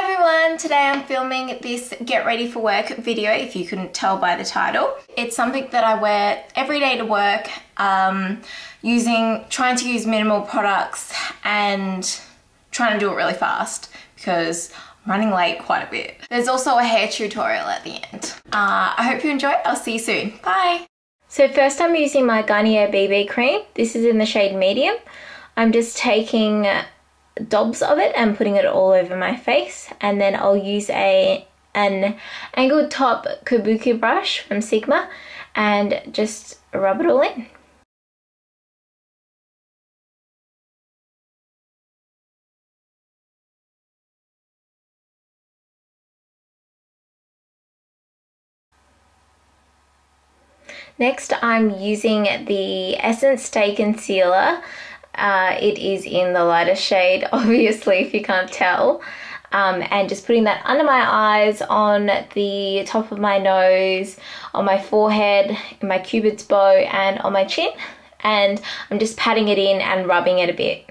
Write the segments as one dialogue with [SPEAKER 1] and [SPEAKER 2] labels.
[SPEAKER 1] everyone, today I'm filming this get ready for work video, if you couldn't tell by the title. It's something that I wear every day to work, trying to use minimal products and trying to do it really fast because I'm running late quite a bit. There's also a hair tutorial at the end. I hope you enjoy it. I'll see you soon. Bye! So first I'm using my Garnier BB cream. This is in the shade medium. I'm just taking dobs of it and putting it all over my face, and then I'll use an angled top kabuki brush from Sigma and just rub it all in. Next I'm using the Essence Stay Concealer. It is in the lighter shade, obviously, if you can't tell. And just putting that under my eyes, on the top of my nose, on my forehead, in my cupid's bow, and on my chin. And I'm just patting it in and rubbing it a bit.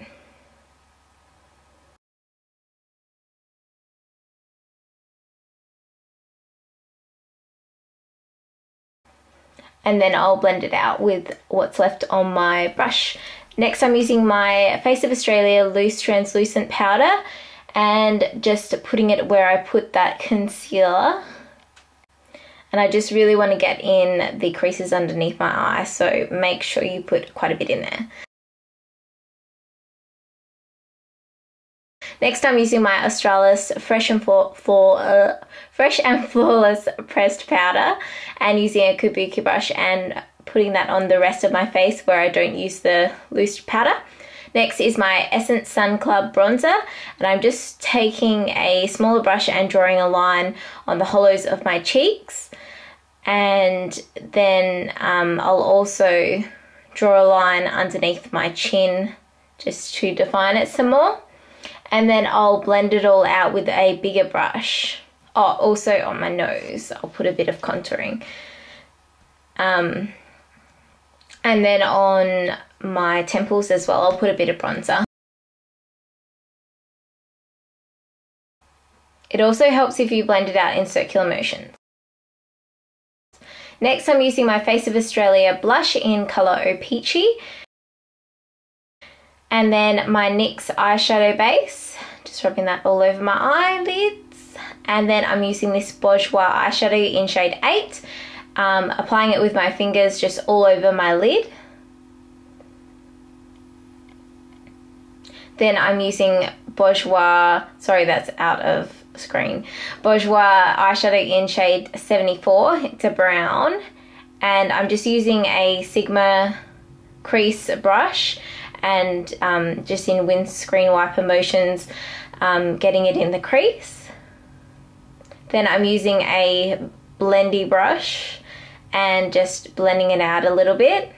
[SPEAKER 1] And then I'll blend it out with what's left on my brush. Next I'm using my Face of Australia loose translucent powder and just putting it where I put that concealer. And I just really want to get in the creases underneath my eye, so make sure you put quite a bit in there. Next I'm using my Australis Fresh and Flawless pressed powder and using a kabuki brush and putting that on the rest of my face where I don't use the loose powder. Next is my Essence Sun Club bronzer, and I'm just taking a smaller brush and drawing a line on the hollows of my cheeks, and then I'll also draw a line underneath my chin just to define it some more, and then I'll blend it all out with a bigger brush. Oh, also on my nose I'll put a bit of contouring. And then on my temples as well, I'll put a bit of bronzer. It also helps if you blend it out in circular motions. Next I'm using my Face of Australia blush in colour O Peachy. And then my NYX eyeshadow base, just rubbing that all over my eyelids. And then I'm using this Bourjois eyeshadow in shade 8. Applying it with my fingers just all over my lid. Then I'm using Bourjois, sorry that's out of screen, Bourjois eyeshadow in shade 74, it's a brown, and I'm just using a Sigma crease brush and just in windscreen wiper motions, getting it in the crease. Then I'm using a blendy brush and just blending it out a little bit.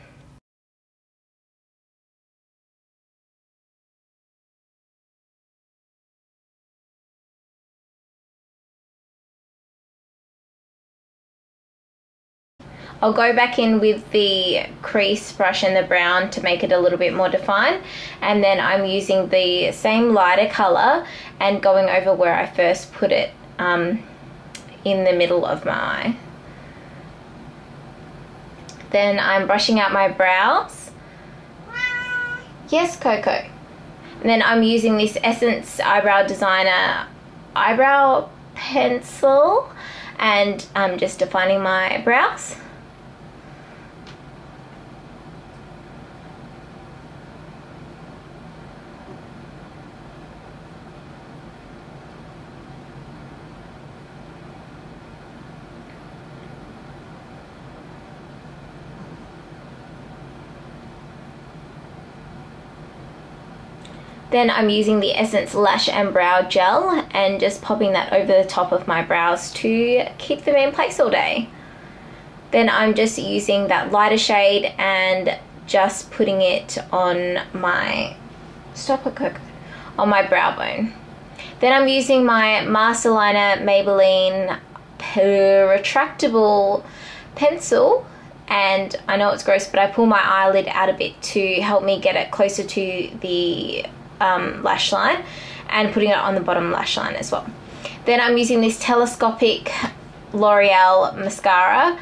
[SPEAKER 1] I'll go back in with the crease brush and the brown to make it a little bit more defined, and then I'm using the same lighter colour and going over where I first put it in the middle of my eye. Then I'm brushing out my brows. Yes, Coco. And then I'm using this Essence Eyebrow Designer eyebrow pencil and I'm just defining my brows. Then I'm using the Essence Lash and Brow Gel and just popping that over the top of my brows to keep them in place all day. Then I'm just using that lighter shade and just putting it on my, on my brow bone. Then I'm using my Masterliner Maybelline retractable pencil, and I know it's gross, but I pull my eyelid out a bit to help me get it closer to the lash line, and putting it on the bottom lash line as well. Then I'm using this telescopic L'Oreal mascara.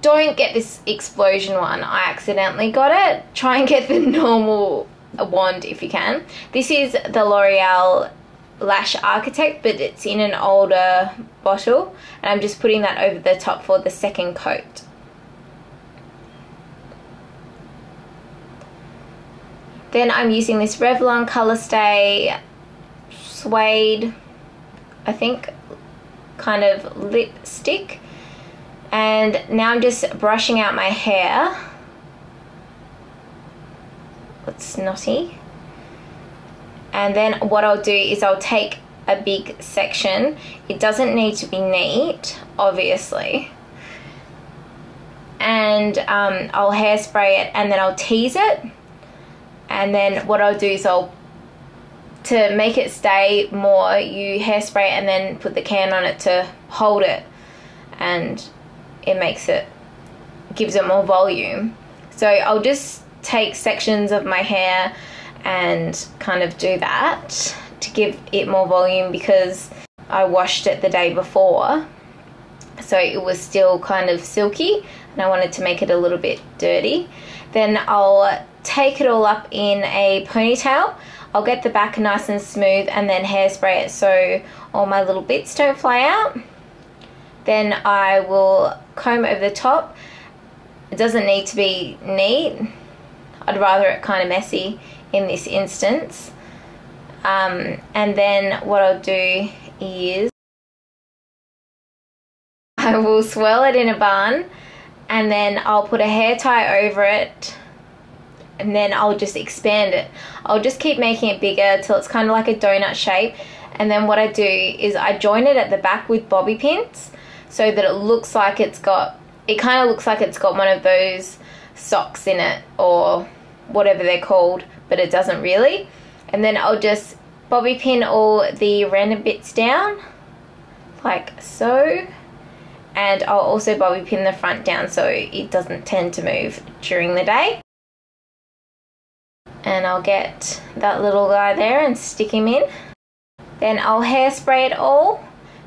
[SPEAKER 1] Don't get this explosion one, I accidentally got it. Try and get the normal wand if you can. This is the L'Oreal Lash Architect, but it's in an older bottle, and I'm just putting that over the top for the second coat. Then I'm using this Revlon Color Stay Suede, I think, kind of lipstick. And now I'm just brushing out my hair. It's knotty. And then what I'll do is I'll take a big section. It doesn't need to be neat, obviously. And I'll hairspray it, and then I'll tease it. And then what I'll do is to make it stay more, you hairspray it and then put the can on it to hold it. And it gives it more volume. So I'll just take sections of my hair and kind of do that to give it more volume, because I washed it the day before, so it was still kind of silky and I wanted to make it a little bit dirty. Then I'll take it all up in a ponytail. I'll get the back nice and smooth and then hairspray it so all my little bits don't fly out. Then I will comb over the top. It doesn't need to be neat. I'd rather it kind of messy in this instance. And then what I'll do is I will swirl it in a bun, and then I'll put a hair tie over it, and then I'll just expand it. I'll just keep making it bigger till it's kind of like a donut shape. And then what I do is I join it at the back with bobby pins, so that it looks like it kind of looks like it's got one of those socks in it or whatever they're called, but it doesn't really. And then I'll just bobby pin all the random bits down like so, and I'll also bobby pin the front down so it doesn't tend to move during the day. And I'll get that little guy there and stick him in. Then I'll hairspray it all,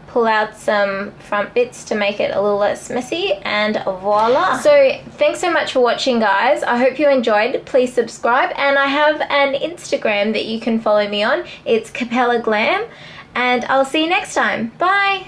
[SPEAKER 1] pull out some front bits to make it a little less messy, and voila. So thanks so much for watching, guys. I hope you enjoyed. Please subscribe, and I have an Instagram that you can follow me on. It's Capella Glam, and I'll see you next time. Bye.